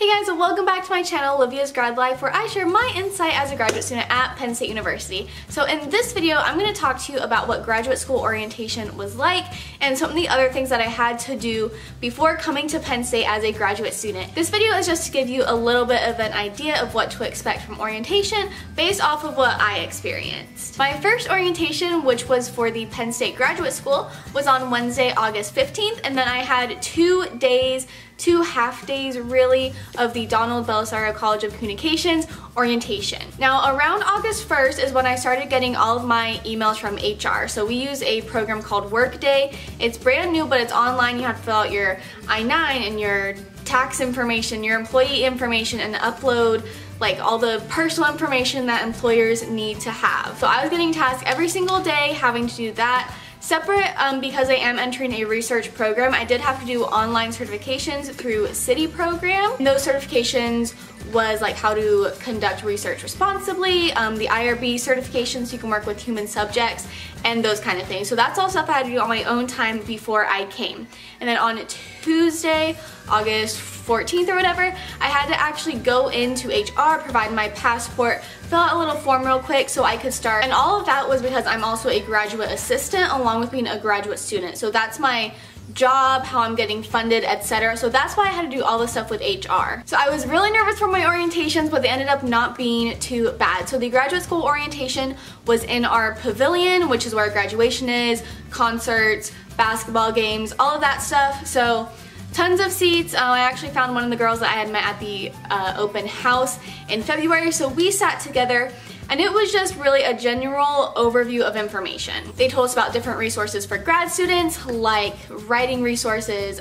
Hey guys, and welcome back to my channel, Olivia's Grad Life, where I share my insight as a graduate student at Penn State University. So in this video, I'm going to talk to you about what graduate school orientation was like and some of the other things that I had to do before coming to Penn State as a graduate student. This video is just to give you a little bit of an idea of what to expect from orientation based off of what I experienced. My first orientation, which was for the Penn State Graduate School, was on Wednesday, August 15th, and then I had 2 half days really of the Donald Belisario College of Communications orientation. Now around August 1st is when I started getting all of my emails from HR. So we use a program called Workday. It's brand new, but it's online. You have to fill out your I-9 and your tax information, your employee information, and upload like all the personal information that employers need to have. So I was getting tasked every single day having to do that. Separate, because I am entering a research program, I did have to do online certifications through City program. And those certifications was like how to conduct research responsibly, the IRB certifications so you can work with human subjects, and those kind of things. So that's all stuff I had to do on my own time before I came. And then on Tuesday, August 14th or whatever, I had to actually go into HR, provide my passport, fill out a little form real quick so I could start. And all of that was because I'm also a graduate assistant along with being a graduate student. So that's my job, how I'm getting funded, etc. So that's why I had to do all this stuff with HR. So I was really nervous for my orientations, but they ended up not being too bad. So the graduate school orientation was in our pavilion, which is where graduation is, concerts, basketball games, all of that stuff. So tons of seats. I actually found one of the girls that I had met at the open house in February, so we sat together and it was just really a general overview of information. They told us about different resources for grad students, like writing resources,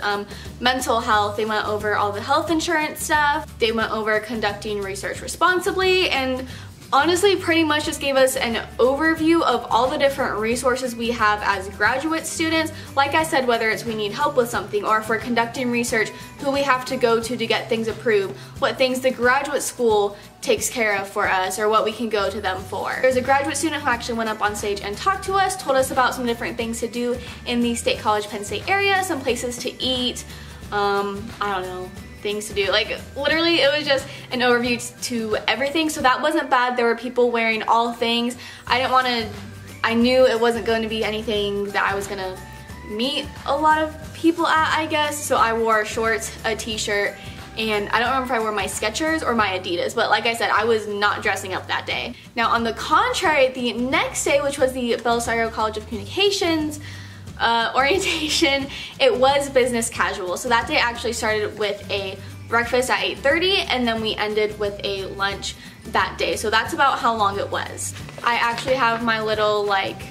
mental health. They went over all the health insurance stuff. They went over conducting research responsibly, and honestly pretty much just gave us an overview of all the different resources we have as graduate students. Like I said, whether it's we need help with something or if we're conducting research, who we have to go to get things approved, what things the graduate school takes care of for us, or what we can go to them for. There's a graduate student who actually went up on stage and talked to us, told us about some different things to do in the State College Penn State area, some places to eat, I don't know, things to do. Like literally it was just an overview to everything, so that wasn't bad. There were people wearing all things. I knew it wasn't going to be anything that I was gonna meet a lot of people at, I guess, so I wore shorts, a t-shirt, and I don't remember if I wore my Skechers or my Adidas, but like I said, I was not dressing up that day. Now on the contrary, the next day, which was the Belisario College of Communications orientation, it was business casual. So that day actually started with a breakfast at 8:30 and then we ended with a lunch that day. So that's about how long it was. I actually have my little like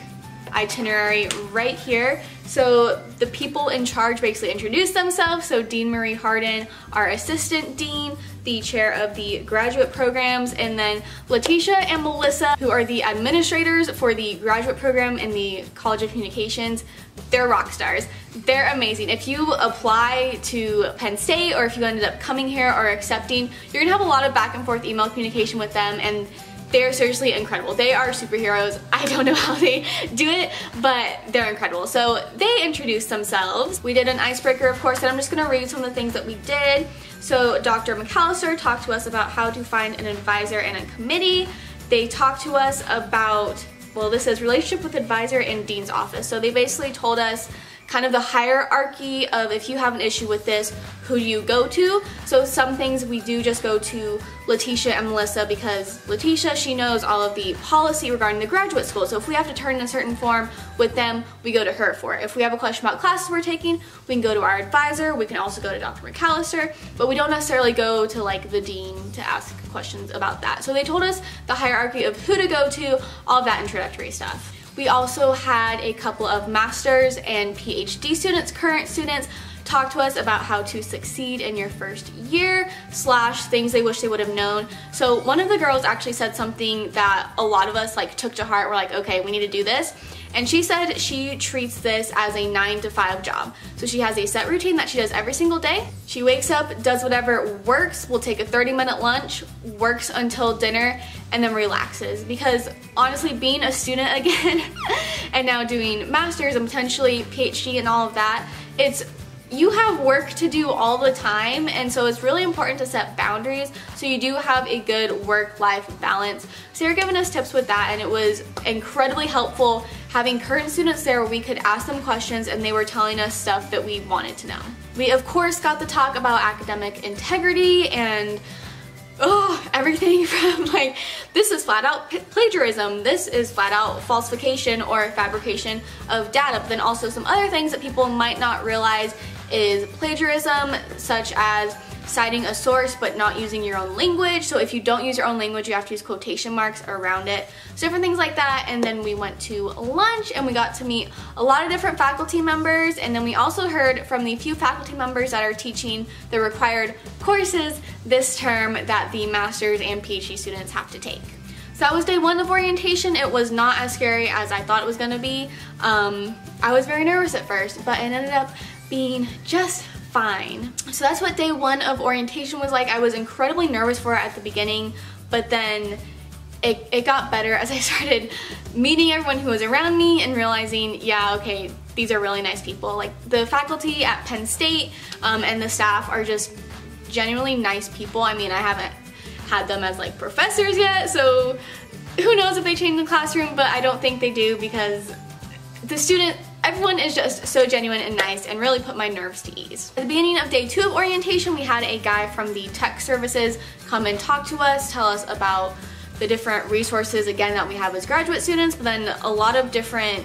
itinerary right here. So the people in charge basically introduced themselves. So Dean Marie Harden, our assistant dean, the chair of the graduate programs, and then Letitia and Melissa, who are the administrators for the graduate program in the College of Communications. They're rock stars. They're amazing. If you apply to Penn State or if you ended up coming here or accepting, you're gonna have a lot of back and forth email communication with them, and they're seriously incredible. They are superheroes. I don't know how they do it, but they're incredible. So they introduced themselves. We did an icebreaker, of course, and I'm just gonna read some of the things that we did. So Dr. McAllister talked to us about how to find an advisor and a committee. They talked to us about, well, this says relationship with advisor in dean's office. So they basically told us kind of the hierarchy of if you have an issue with this, who do you go to? So some things we do just go to Letitia and Melissa, because Letitia, she knows all of the policy regarding the graduate school. So if we have to turn in a certain form with them, we go to her for it. If we have a question about classes we're taking, we can go to our advisor. We can also go to Dr. McAllister, but we don't necessarily go to like the dean to ask questions about that. So they told us the hierarchy of who to go to, all of that introductory stuff. We also had a couple of master's and PhD students, current students, talk to us about how to succeed in your first year / things they wish they would have known. So one of the girls actually said something that a lot of us like took to heart. We're like, okay, we need to do this. And she said she treats this as a 9 to 5 job. So she has a set routine that she does every single day. She wakes up, does whatever works, will take a 30-minute lunch, works until dinner, and then relaxes. Because honestly, being a student again and now doing master's and potentially PhD and all of that, it's you have work to do all the time, and so it's really important to set boundaries so you do have a good work-life balance. So they were giving us tips with that, and it was incredibly helpful having current students there where we could ask them questions and they were telling us stuff that we wanted to know. We of course got to talk about academic integrity and everything from like, this is flat out plagiarism, this is flat out falsification or fabrication of data, but then also some other things that people might not realize is plagiarism, such as citing a source but not using your own language. So if you don't use your own language, you have to use quotation marks around it. So different things like that. And then we went to lunch and we got to meet a lot of different faculty members. And then we also heard from the few faculty members that are teaching the required courses this term that the master's and PhD students have to take. So that was day one of orientation. It was not as scary as I thought it was gonna be. I was very nervous at first, but it ended up being just fine. So that's what day one of orientation was like. I was incredibly nervous for it at the beginning, but then it got better as I started meeting everyone who was around me and realizing, yeah, okay, these are really nice people. Like the faculty at Penn State and the staff are just genuinely nice people. I mean, I haven't had them as like professors yet, so who knows if they change the classroom, but I don't think they do because everyone is just so genuine and nice and really put my nerves to ease. At the beginning of day two of orientation, we had a guy from the tech services come and talk to us, tell us about the different resources, again, that we have as graduate students, but then a lot of different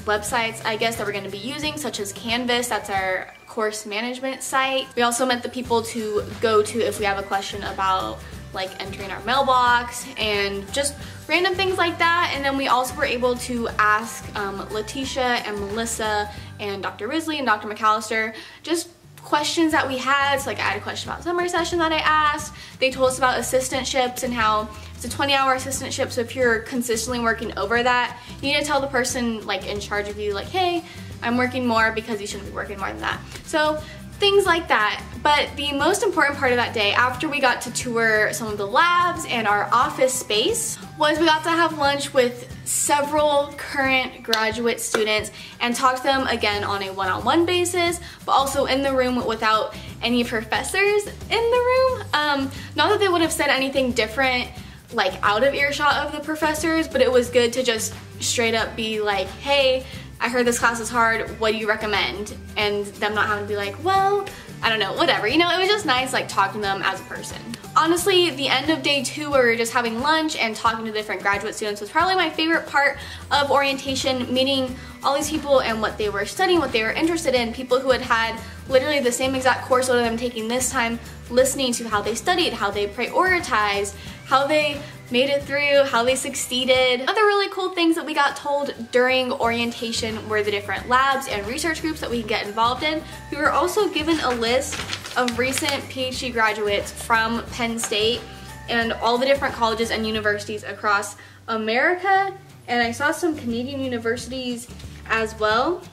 websites, I guess, that we're going to be using, such as Canvas, that's our course management site. We also met the people to go to if we have a question about like entering our mailbox and just random things like that. And then we also were able to ask Letitia and Melissa and Dr. Risley and Dr. McAllister just questions that we had. So like I had a question about summer session that I asked. They told us about assistantships and how it's a 20-hour assistantship, so if you're consistently working over that, you need to tell the person like in charge of you, like, hey, I'm working more, because you shouldn't be working more than that. So things like that. But the most important part of that day, after we got to tour some of the labs and our office space, was we got to have lunch with several current graduate students and talk to them again on a one-on-one basis, but also in the room without any professors in the room. Not that they would have said anything different like out of earshot of the professors, but it was good to just straight up be like, hey, I heard this class is hard, what do you recommend? And them not having to be like, well, I don't know, whatever. You know, it was just nice like talking to them as a person. Honestly, the end of day two where we were just having lunch and talking to different graduate students was probably my favorite part of orientation, meeting all these people and what they were studying, what they were interested in, people who had had literally the same exact course that I'm taking this time, listening to how they studied, how they prioritized, how they made it through, how they succeeded. Other really cool things that we got told during orientation were the different labs and research groups that we can get involved in. We were also given a list of recent PhD graduates from Penn State and all the different colleges and universities across America, and I saw some Canadian universities as well.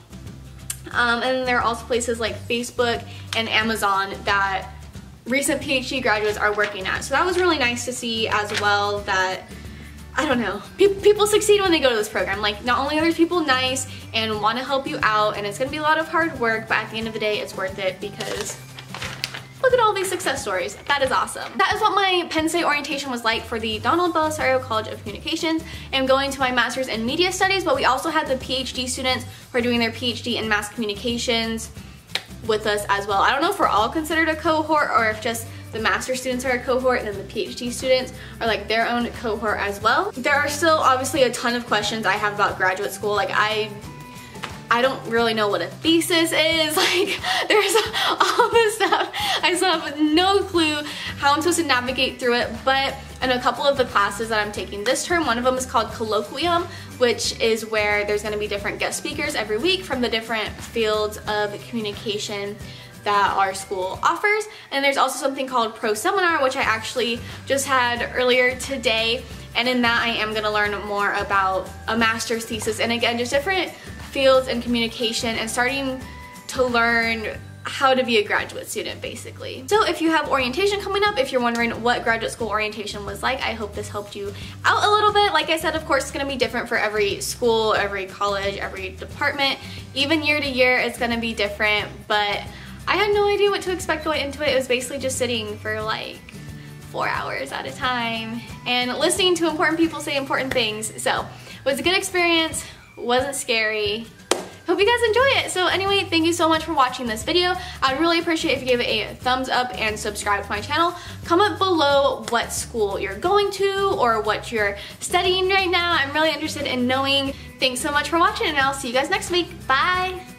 And then there are also places like Facebook and Amazon that recent PhD graduates are working at. So that was really nice to see as well that, I don't know, people succeed when they go to this program. Like, not only are these people nice and want to help you out, and it's going to be a lot of hard work, but at the end of the day, it's worth it because look at all these success stories. That is awesome. That is what my Penn State orientation was like for the Donald Belisario College of Communications. I'm going to my master's in media studies, but we also had the PhD students who are doing their PhD in mass communications with us as well. I don't know if we're all considered a cohort or if just the master students are a cohort and then the PhD students are like their own cohort as well. There are still obviously a ton of questions I have about graduate school. Like I don't really know what a thesis is. Like there's all this stuff. I still have no clue how I'm supposed to navigate through it, but in a couple of the classes that I'm taking this term, one of them is called Colloquium, which is where there's going to be different guest speakers every week from the different fields of communication that our school offers. And there's also something called Pro Seminar, which I actually just had earlier today. And in that I am going to learn more about a master's thesis and again just different fields in communication and starting to learn how to be a graduate student, basically. So if you have orientation coming up, if you're wondering what graduate school orientation was like, I hope this helped you out a little bit. Like I said, of course, it's gonna be different for every school, every college, every department. Even year to year, it's gonna be different, but I had no idea what to expect going into it. It was basically just sitting for like 4 hours at a time and listening to important people say important things. So it was a good experience, wasn't scary. Hope you guys enjoy it. So anyway, thank you so much for watching this video. I'd really appreciate if you gave it a thumbs up and subscribe to my channel. Comment below what school you're going to or what you're studying right now. I'm really interested in knowing. Thanks so much for watching, and I'll see you guys next week. Bye!